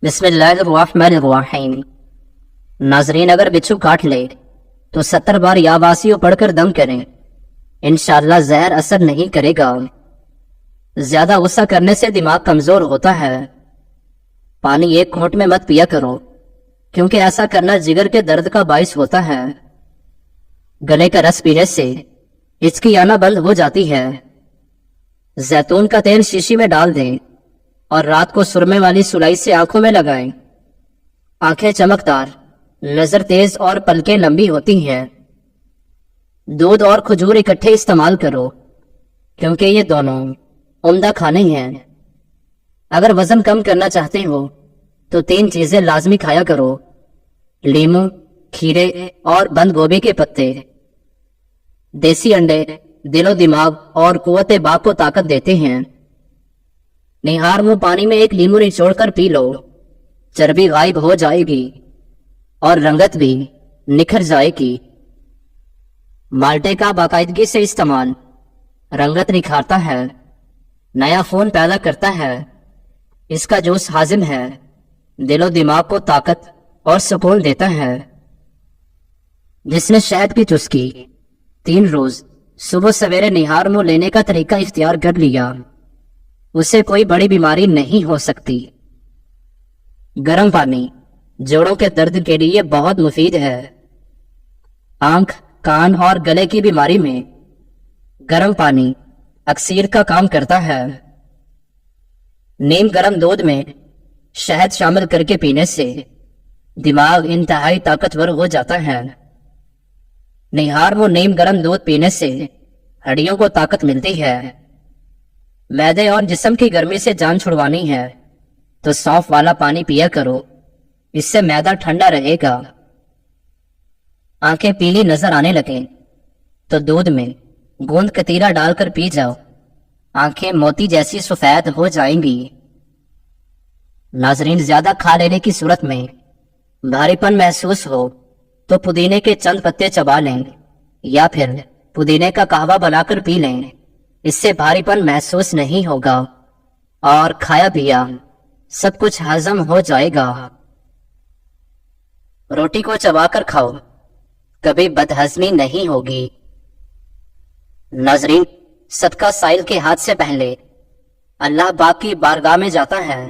بسم اللہ الرحمن الرحیم۔ ناظرین، اگر بچھو کاٹ لے تو 70 بار یا واسیو پڑھ کر دم کریں، انشاءاللہ زہر اثر نہیں کرے گا۔ زیادہ غصہ کرنے سے دماغ کمزور ہوتا ہے۔ پانی ایک گھونٹ میں مت پیا کرو، کیونکہ ایسا کرنا جگر کے درد کا باعث ہوتا ہے۔ گلے کا رس پینے سے ہچکی آنا بند ہو جاتی ہے۔ زیتون کا تیل شیشی میں ڈال دیں اور رات کو سرمے والی سلائی سے آنکھوں میں لگائیں۔ آنکھیں چمکدار، نظر تیز اور پلکیں لمبی ہوتی ہیں۔ دودھ اور کھجور اکٹھے استعمال کرو، کیونکہ یہ دونوں عمدہ کھانے ہیں۔ اگر وزن کم کرنا چاہتے ہو تو 3 چیزیں لازمی کھایا کرو: لیموں، کھیرے اور بند گوبھی کے پتے۔ دیسی انڈے دل و دماغ اور قوت باق کو طاقت دیتے ہیں۔ نہار منہ پانی میں ایک لیمو نچوڑ کر پی لو، چربی غائب ہو جائے گی اور رنگت بھی نکھر جائے گی۔ مالٹے کا باقاعدگی سے استعمال رنگت نکھارتا ہے، نیا خون پیدا کرتا ہے۔ اس کا جوس ہاضم ہے، دل و دماغ کو طاقت اور سکون دیتا ہے۔ جس نے شہد کی چسکی 3 روز صبح سویرے نہار منہ لینے کا طریقہ اختیار کر لیا، اسے کوئی بڑی بیماری نہیں ہو سکتی۔ گرم پانی جوڑوں کے درد کے لیے بہت مفید ہے۔ آنکھ، کان اور گلے کی بیماری میں گرم پانی اکسیر کا کام کرتا ہے۔ نیم گرم دودھ میں شہد شامل کر کے پینے سے دماغ انتہائی طاقتور ہو جاتا ہے۔ نہار منہ نیم گرم دودھ پینے سے ہڈیوں کو طاقت ملتی ہے۔ معدے اور جسم کی گرمی سے جان چھڑوانی ہے تو سونف والا پانی پیا کرو، اس سے معدہ ٹھنڈا رہے گا۔ آنکھیں پیلی نظر آنے لگیں تو دودھ میں گوند کتیرا ڈال کر پی جاؤ، آنکھیں موتی جیسی سفید ہو جائیں گی۔ ناظرین، زیادہ کھا لینے کی صورت میں بھاری پن محسوس ہو تو پودینے کے چند پتے چبا لیں یا پھر پودینے کا قہوہ بنا کر پی لیں، اس سے بھاری پن محسوس نہیں ہوگا اور کھایا پیا سب کچھ ہضم ہو جائے گا۔ روٹی کو چبا کر کھاؤ، کبھی بدہضمی نہیں ہوگی۔ ناظرین، صدقہ سائل کے ہاتھ سے پہلے اللہ پاک کی بارگاہ میں جاتا ہے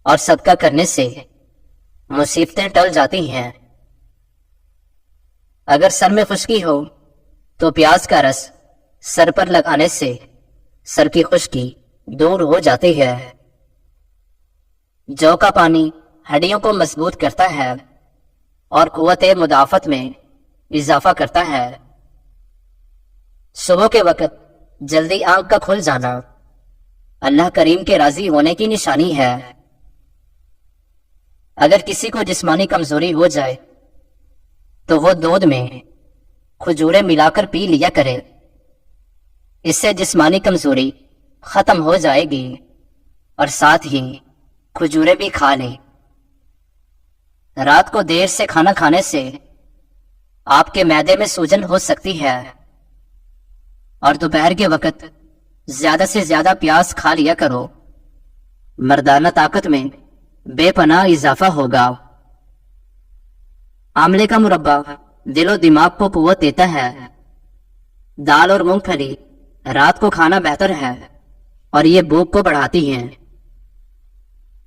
اور صدقہ کرنے سے مصیبتیں ٹل جاتی ہیں۔ اگر سر میں خشکی ہو تو پیاز کا رس سر پر لگانے سے سر کی خشکی دور ہو جاتی ہے۔ جو کا پانی ہڈیوں کو مضبوط کرتا ہے اور قوت مدافعت میں اضافہ کرتا ہے۔ صبح کے وقت جلدی آنکھ کا کھل جانا اللہ کریم کے راضی ہونے کی نشانی ہے۔ اگر کسی کو جسمانی کمزوری ہو جائے تو وہ دودھ میں کھجوریں ملا کر پی لیا کرے، اس سے جسمانی کمزوری ختم ہو جائے گی اور ساتھ ہی کھجوریں بھی کھا لیں۔ رات کو دیر سے کھانا کھانے سے آپ کے معدے میں سوجن ہو سکتی ہے اور دوپہر کے وقت زیادہ سے زیادہ پیاز کھا لیا کرو، مردانہ طاقت میں بے پناہ اضافہ ہوگا۔ آملے کا مربع دل و دماغ کو قوت دیتا ہے۔ دال اور مونگ پھلی رات کو کھانا بہتر ہے اور یہ بھوک کو بڑھاتی ہیں۔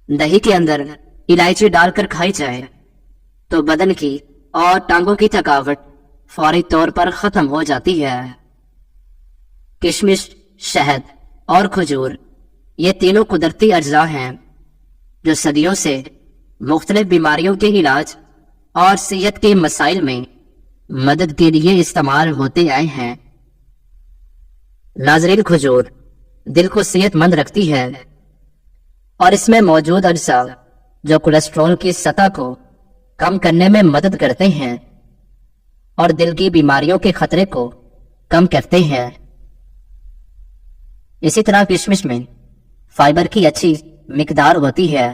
دہی کے اندر الائچی ڈال کر کھائی جائے تو بدن کی اور ٹانگوں کی تھکاوٹ فوری طور پر ختم ہو جاتی ہے۔ کشمش، شہد اور کھجور یہ تینوں قدرتی اجزاء ہیں جو صدیوں سے مختلف بیماریوں کے علاج اور صحت کے مسائل میں مدد کے لیے استعمال ہوتے آئے ہیں۔ ناظرین، کھجور دل کو صحت مند رکھتی ہے اور اس میں موجود اجزاء جو کولیسٹرول کی سطح کو کم کرنے میں مدد کرتے ہیں اور دل کی بیماریوں کے خطرے کو کم کرتے ہیں۔ اسی طرح کشمش میں فائبر کی اچھی مقدار ہوتی ہے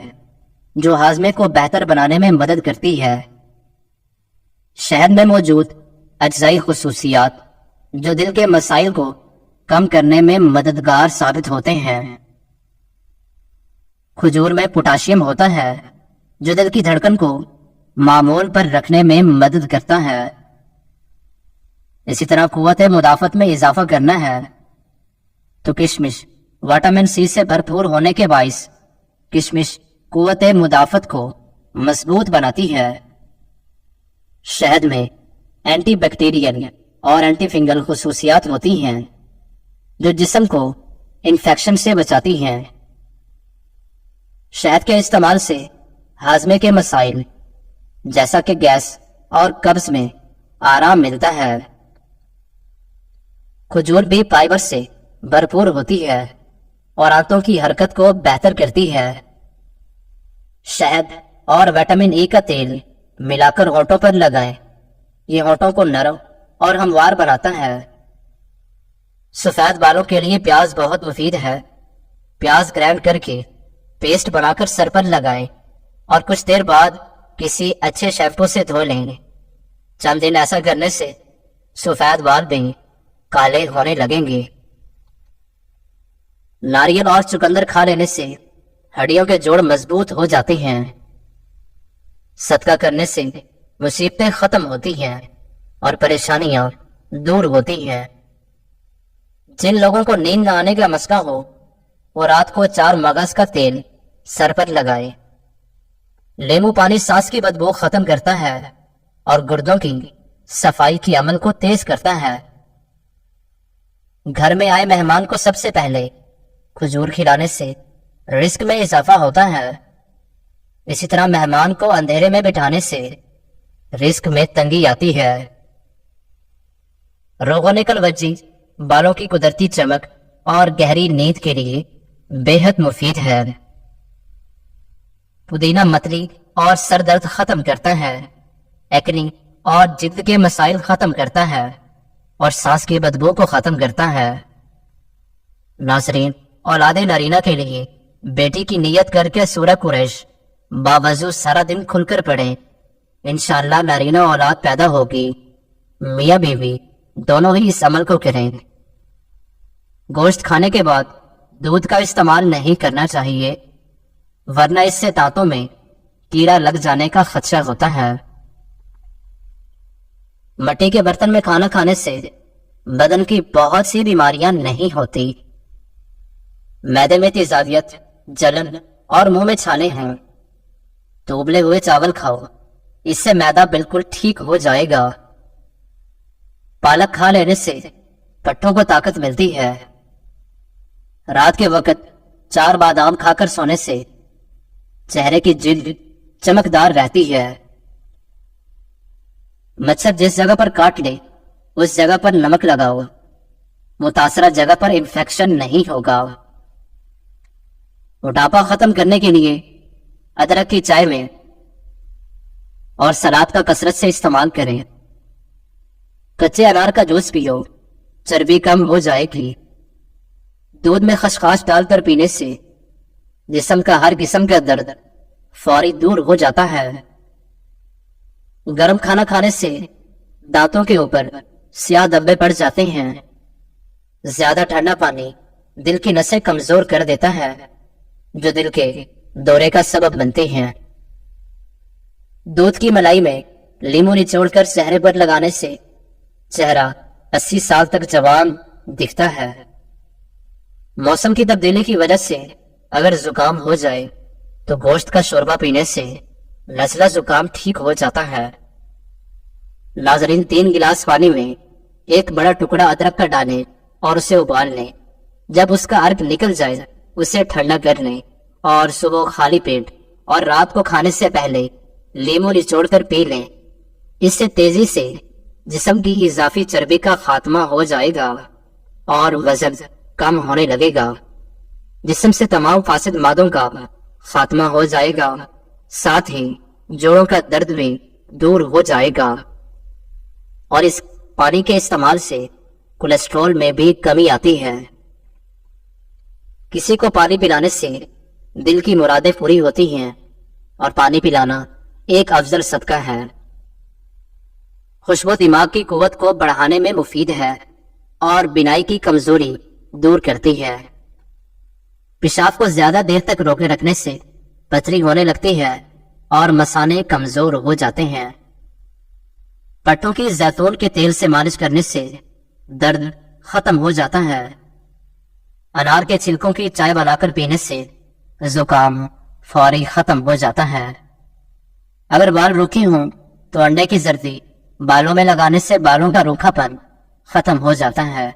جو ہاضمے کو بہتر بنانے میں مدد کرتی ہے۔ شہد میں موجود اجزائی خصوصیات جو دل کے مسائل کو کم کرنے میں مددگار ثابت ہوتے ہیں۔ کھجور میں پوٹاشیم ہوتا ہے جو دل کی دھڑکن کو معمول پر رکھنے میں مدد کرتا ہے۔ اسی طرح قوت مدافعت میں اضافہ کرنا ہے تو کشمش وٹامن سی سے بھرپور ہونے کے باعث کشمش قوت مدافعت کو مضبوط بناتی ہے۔ شہد میں اینٹی بیکٹیریل اور اینٹی فنگل خصوصیات ہوتی ہیں جو جسم کو انفیکشن سے بچاتی ہیں۔ شہد کے استعمال سے ہاضمے کے مسائل جیسا کہ گیس اور قبض میں آرام ملتا ہے۔ کھجور بھی فائبر سے بھرپور ہوتی ہے اور آنتوں کی حرکت کو بہتر کرتی ہے۔ شہد اور وٹامن ای کا تیل ملا کر ہونٹوں پر لگائیں، یہ ہونٹوں کو نرم اور ہموار بناتا ہے۔ سفید بالوں کے لیے پیاز بہت مفید ہے۔ پیاز گرائنڈ کر کے پیسٹ بنا کر سر پر لگائیں اور کچھ دیر بعد کسی اچھے شیمپو سے دھو لیں۔ چند دن ایسا کرنے سے سفید بال بھی کالے ہونے لگیں گے۔ ناریل اور چقندر کھا لینے سے ہڈیوں کے جوڑ مضبوط ہو جاتے ہیں۔ صدقہ کرنے سے مصیبتیں ختم ہوتی ہیں اور پریشانیاں دور ہوتی ہیں۔ جن لوگوں کو نیند نہ آنے کا مسئلہ ہو وہ رات کو 4 مغز کا تیل سر پر لگائے۔ لیمو پانی سانس کی بدبو ختم کرتا ہے اور گردوں کی صفائی کے عمل کو تیز کرتا ہے۔ گھر میں آئے مہمان کو سب سے پہلے کھجور کھلانے سے رزق میں اضافہ ہوتا ہے۔ اسی طرح مہمان کو اندھیرے میں بٹھانے سے رزق میں تنگی آتی ہے۔ روغن کلوجی بالوں کی قدرتی چمک اور گہری نیند کے لیے بے حد مفید ہے۔ پودینہ متلی اور سر درد ختم کرتا ہے، ایکنی اور جلد کے مسائل ختم کرتا ہے اور سانس کی بدبو کو ختم کرتا ہے۔ ناظرین، اولاد نرینہ کے لیے بیٹی کی نیت کر کے سورہ قریش باوضو سارا دن کھل کر پڑھیں، انشاءاللہ نرینہ اولاد پیدا ہوگی۔ میاں بیوی دونوں ہی اس عمل کو کریں۔ گوشت کھانے کے بعد دودھ کا استعمال نہیں کرنا چاہیے ورنہ اس سے دانتوں میں کیڑا لگ جانے کا خدشہ ہوتا ہے۔ مٹی کے برتن میں کھانا کھانے سے بدن کی بہت سی بیماریاں نہیں ہوتی۔ معدے میں تیزابیت، جلن اور منہ میں چھالے ہیں تو ابلے ہوئے چاول کھاؤ، اس سے معدہ بالکل ٹھیک ہو جائے گا۔ پالک کھا لینے سے پٹھوں کو طاقت ملتی ہے۔ رات کے وقت 4 بادام کھا کر سونے سے چہرے کی جلد چمکدار رہتی ہے۔ مچھر جس جگہ پر کاٹ لے اس جگہ پر نمک لگاؤ، متاثرہ جگہ پر انفیکشن نہیں ہوگا۔ موٹاپا ختم کرنے کے لیے ادرک کی چائے میں اور سلاد کا کثرت سے استعمال کریں۔ کچے انار کا جوس پیو، چربی کم ہو جائے گی۔ دودھ میں خشخاش ڈال کر پینے سے جسم کا ہر قسم کا درد فوری دور ہو جاتا ہے۔ گرم کھانا کھانے سے دانتوں کے اوپر سیاہ دھبے پڑ جاتے ہیں۔ زیادہ ٹھنڈا پانی دل کی نسیں کمزور کر دیتا ہے جو دل کے دورے کا سبب بنتے ہیں۔ دودھ کی ملائی میں لیمو نچوڑ کر چہرے پر لگانے سے چہرہ 80 سال تک جوان دکھتا ہے۔ موسم کی تبدیلی کی وجہ سے اگر زکام ہو جائے تو گوشت کا شوربہ پینے سے نزلہ زکام ٹھیک ہو جاتا ہے۔ ناظرین، 3 گلاس پانی میں 1 بڑا ٹکڑا ادرک کا ڈالیں اور اسے ابال لیں۔ جب اس کا عرق نکل جائے اسے ٹھنڈا کر لیں اور صبح خالی پیٹ اور رات کو کھانے سے پہلے لیمو نچوڑ کر پی لیں۔ اس سے تیزی سے جسم کی اضافی چربی کا خاتمہ ہو جائے گا اور وزن کم ہونے لگے گا۔ جسم سے تمام فاسد مادوں کا خاتمہ ہو جائے گا، ساتھ ہی جوڑوں کا درد بھی دور ہو جائے گا۔ اور اس پانی کے استعمال سے کولیسٹرول میں بھی کمی آتی ہے۔ کسی کو پانی پلانے سے دل کی مرادیں پوری ہوتی ہیں اور پانی پلانا ایک افضل صدقہ ہے۔ خوشبو دماغ کی قوت کو بڑھانے میں مفید ہے اور بینائی کی کمزوری دور کرتی ہے۔ پیشاب کو زیادہ دیر تک روکے رکھنے سے پتھری ہونے لگتی ہے اور مثانے کمزور ہو جاتے ہیں۔ پٹھوں کی زیتون کے تیل سے مالش کرنے سے درد ختم ہو جاتا ہے۔ انار کے چھلکوں کی چائے بنا کر پینے سے زکام فوری ختم ہو جاتا ہے۔ اگر بال روکھی ہوں تو انڈے کی زردی بالوں میں لگانے سے بالوں کا روکھا پن ختم ہو جاتا ہے۔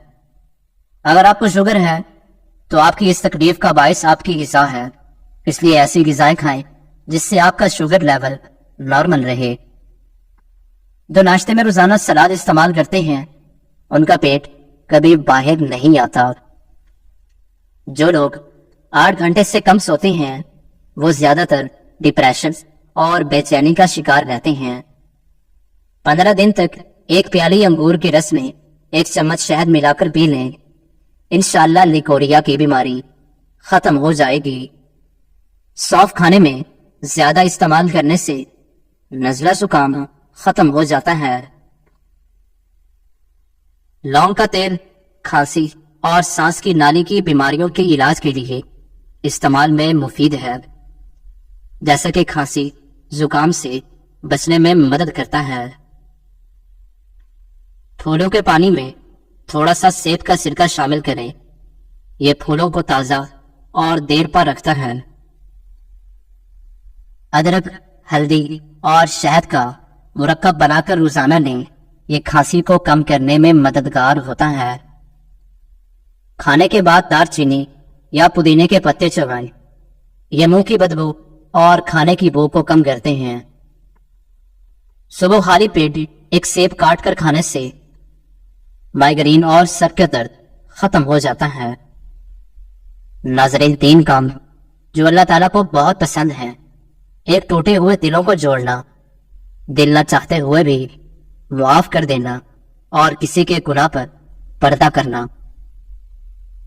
اگر آپ کو شوگر ہے تو آپ کی اس تکلیف کا باعث آپ کی غذا ہے، اس لیے ایسی غذائیں کھائیں جس سے آپ کا شوگر لیول نارمل رہے۔ جو ناشتے میں روزانہ سلاد استعمال کرتے ہیں ان کا پیٹ کبھی باہر نہیں آتا۔ جو لوگ 8 گھنٹے سے کم سوتے ہیں وہ زیادہ تر ڈپریشن اور بے چینی کا شکار رہتے ہیں۔ 15 دن تک ایک پیالی انگور کے رس میں 1 چمچ شہد ملا کر پی لیں، انشاءاللہ لیکوریا کی بیماری ختم ہو جائے گی۔ سونف کھانے میں زیادہ استعمال کرنے سے نزلہ زکام ختم ہو جاتا ہے۔ لونگ کا تیل کھانسی اور سانس کی نالی کی بیماریوں کے علاج کے لیے استعمال میں مفید ہے، جیسا کہ کھانسی زکام سے بچنے میں مدد کرتا ہے۔ پھولوں کے پانی میں تھوڑا سا سیب کا سرکہ شامل کریں، یہ پھولوں کو تازہ اور دیر پر رکھتا ہے۔ ادرک، ہلدی اور شہد کا مرکب بنا کر روزانہ لیں، یہ کھانسی کو کم کرنے میں مددگار ہوتا ہے۔ کھانے کے بعد دار چینی یا پودینے کے پتے چبائیں، یہ منہ کی بدبو اور کھانے کی بو کو کم کرتے ہیں۔ صبح خالی پیٹ ایک سیب کاٹ کر کھانے سے مائیگرین اور سر کا درد ختم ہو جاتا ہے۔ ناظرین، 3 کام جو اللہ تعالیٰ کو بہت پسند ہیں: ایک، ٹوٹے ہوئے دلوں کو جوڑنا، دل نہ چاہتے ہوئے بھی معاف کر دینا، اور کسی کے گناہ پر پردہ کرنا۔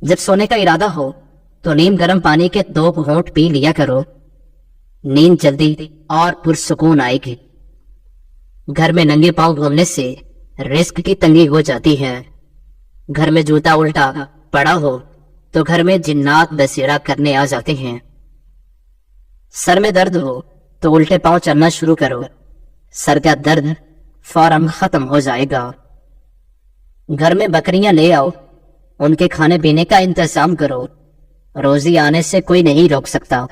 جب سونے کا ارادہ ہو تو نیم گرم پانی کے 2 گھونٹ پی لیا کرو، نیند جلدی اور پرسکون آئے گی۔ گھر میں ننگے پاؤں گھومنے سے رزق کی تنگی ہو جاتی ہے۔ گھر میں جوتا الٹا پڑا ہو تو گھر میں جنات بسیرا کرنے آ جاتے ہیں۔ سر میں درد ہو تو الٹے پاؤں چلنا شروع کرو، سر کا درد فوراً ختم ہو جائے گا۔ گھر میں بکریاں لے آؤ، ان کے کھانے پینے کا انتظام کرو، روزی آنے سے کوئی نہیں روک سکتا۔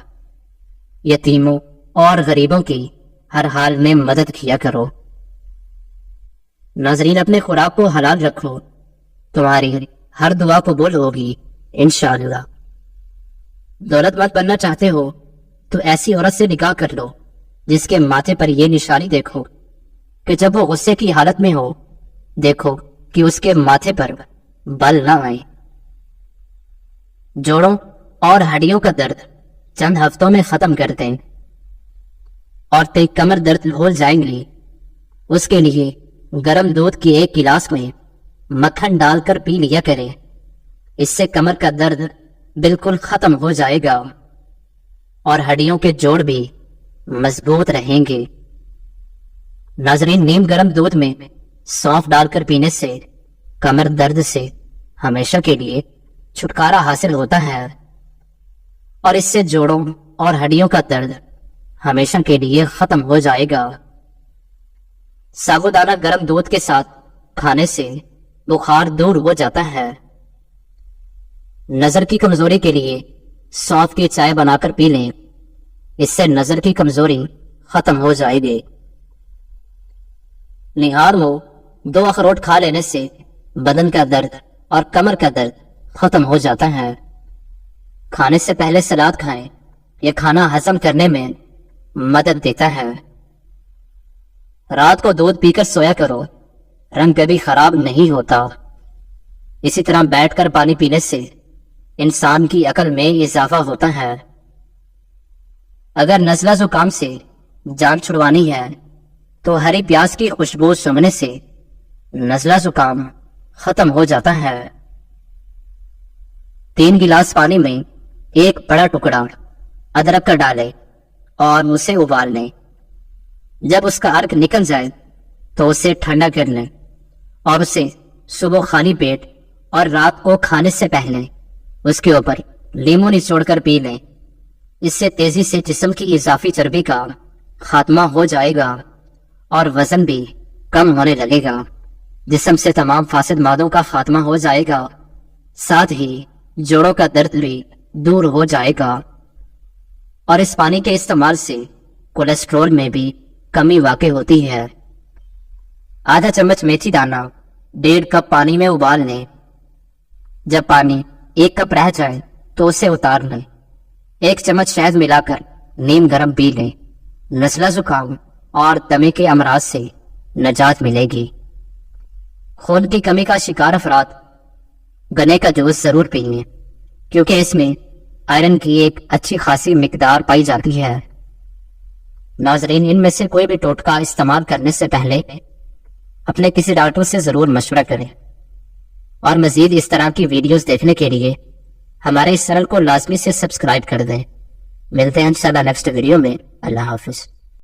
یتیموں اور غریبوں کی ہر حال میں مدد کیا کرو۔ ناظرین، اپنے خوراک کو حلال رکھو، تمہاری ہر دعا قبول ہوگی انشاءاللہ۔ دولت مند بننا چاہتے ہو تو ایسی عورت سے نکاح کر لو جس کے ماتھے پر یہ نشانی دیکھو کہ جب وہ غصے کی حالت میں ہو، دیکھو کہ اس کے ماتھے پر بل نہ آئے۔ جوڑوں اور ہڈیوں کا درد چند ہفتوں میں ختم کر دیں۔ عورتیں کمر درد بھول جائیں گی، اس کے لیے گرم دودھ کی 1 گلاس میں مکھن ڈال کر پی لیا کریں، اس سے کمر کا درد بالکل ختم ہو جائے گا اور ہڈیوں کے جوڑ بھی مضبوط رہیں گے۔ ناظرین، نیم گرم دودھ میں سونف ڈال کر پینے سے کمر درد سے ہمیشہ کے لیے چھٹکارا حاصل ہوتا ہے اور اس سے جوڑوں اور ہڈیوں کا درد ہمیشہ کے لیے ختم ہو جائے گا۔ سابودانہ گرم دودھ کے ساتھ کھانے سے بخار دور ہو جاتا ہے۔ نظر کی کمزوری کے لیے سونف کی چائے بنا کر پی لیں، اس سے نظر کی کمزوری ختم ہو جائے گی۔ نہار ہو 2 اخروٹ کھا لینے سے بدن کا درد اور کمر کا درد ختم ہو جاتا ہے۔ کھانے سے پہلے سلاد کھائیں، یہ کھانا ہضم کرنے میں مدد دیتا ہے۔ رات کو دودھ پی کر سویا کرو، رنگ کبھی خراب نہیں ہوتا۔ اسی طرح بیٹھ کر پانی پینے سے انسان کی عقل میں اضافہ ہوتا ہے۔ اگر نزلہ زکام سے جان چھڑوانی ہے تو ہری پیاز کی خوشبو سونگھنے سے نزلہ زکام ختم ہو جاتا ہے۔ 3 گلاس پانی میں 1 بڑا ٹکڑا ادرک کا ڈالیں اور اسے ابال لیں۔ جب اس کا عرق نکل جائے تو اسے ٹھنڈا کر لیں اور اسے صبح خالی پیٹ اور رات کو کھانے سے پہلے اس کے اوپر لیمو نچوڑ کر پی لیں، اس سے تیزی سے جسم کی اضافی چربی کا خاتمہ ہو جائے گا اور وزن بھی کم ہونے لگے گا۔ جسم سے تمام فاسد مادوں کا خاتمہ ہو جائے گا، ساتھ ہی جوڑوں کا درد بھی دور ہو جائے گا، اور اس پانی کے استعمال سے کولیسٹرول میں بھی کمی واقع ہوتی ہے۔ آدھا چمچ میتھی دانہ 1.5 کپ پانی میں ابال لیں۔ جب پانی 1 کپ رہ جائے تو اسے اتار لیں۔ 1 چمچ شہد ملا کر نیم گرم پی لیں، نزلہ زکام اور دمے کے امراض سے نجات ملے گی۔ خون کی کمی کا شکار افراد گنے کا جوس ضرور پئیں، کیونکہ اس میں آئرن کی ایک اچھی خاصی مقدار پائی جاتی ہے۔ ناظرین، ان میں سے کوئی بھی ٹوٹکا استعمال کرنے سے پہلے اپنے کسی ڈاکٹر سے ضرور مشورہ کریں، اور مزید اس طرح کی ویڈیوز دیکھنے کے لیے ہمارے اس چینل کو لازمی سے سبسکرائب کر دیں۔ ملتے ہیں انشاءاللہ نیکسٹ ویڈیو میں۔ اللہ حافظ۔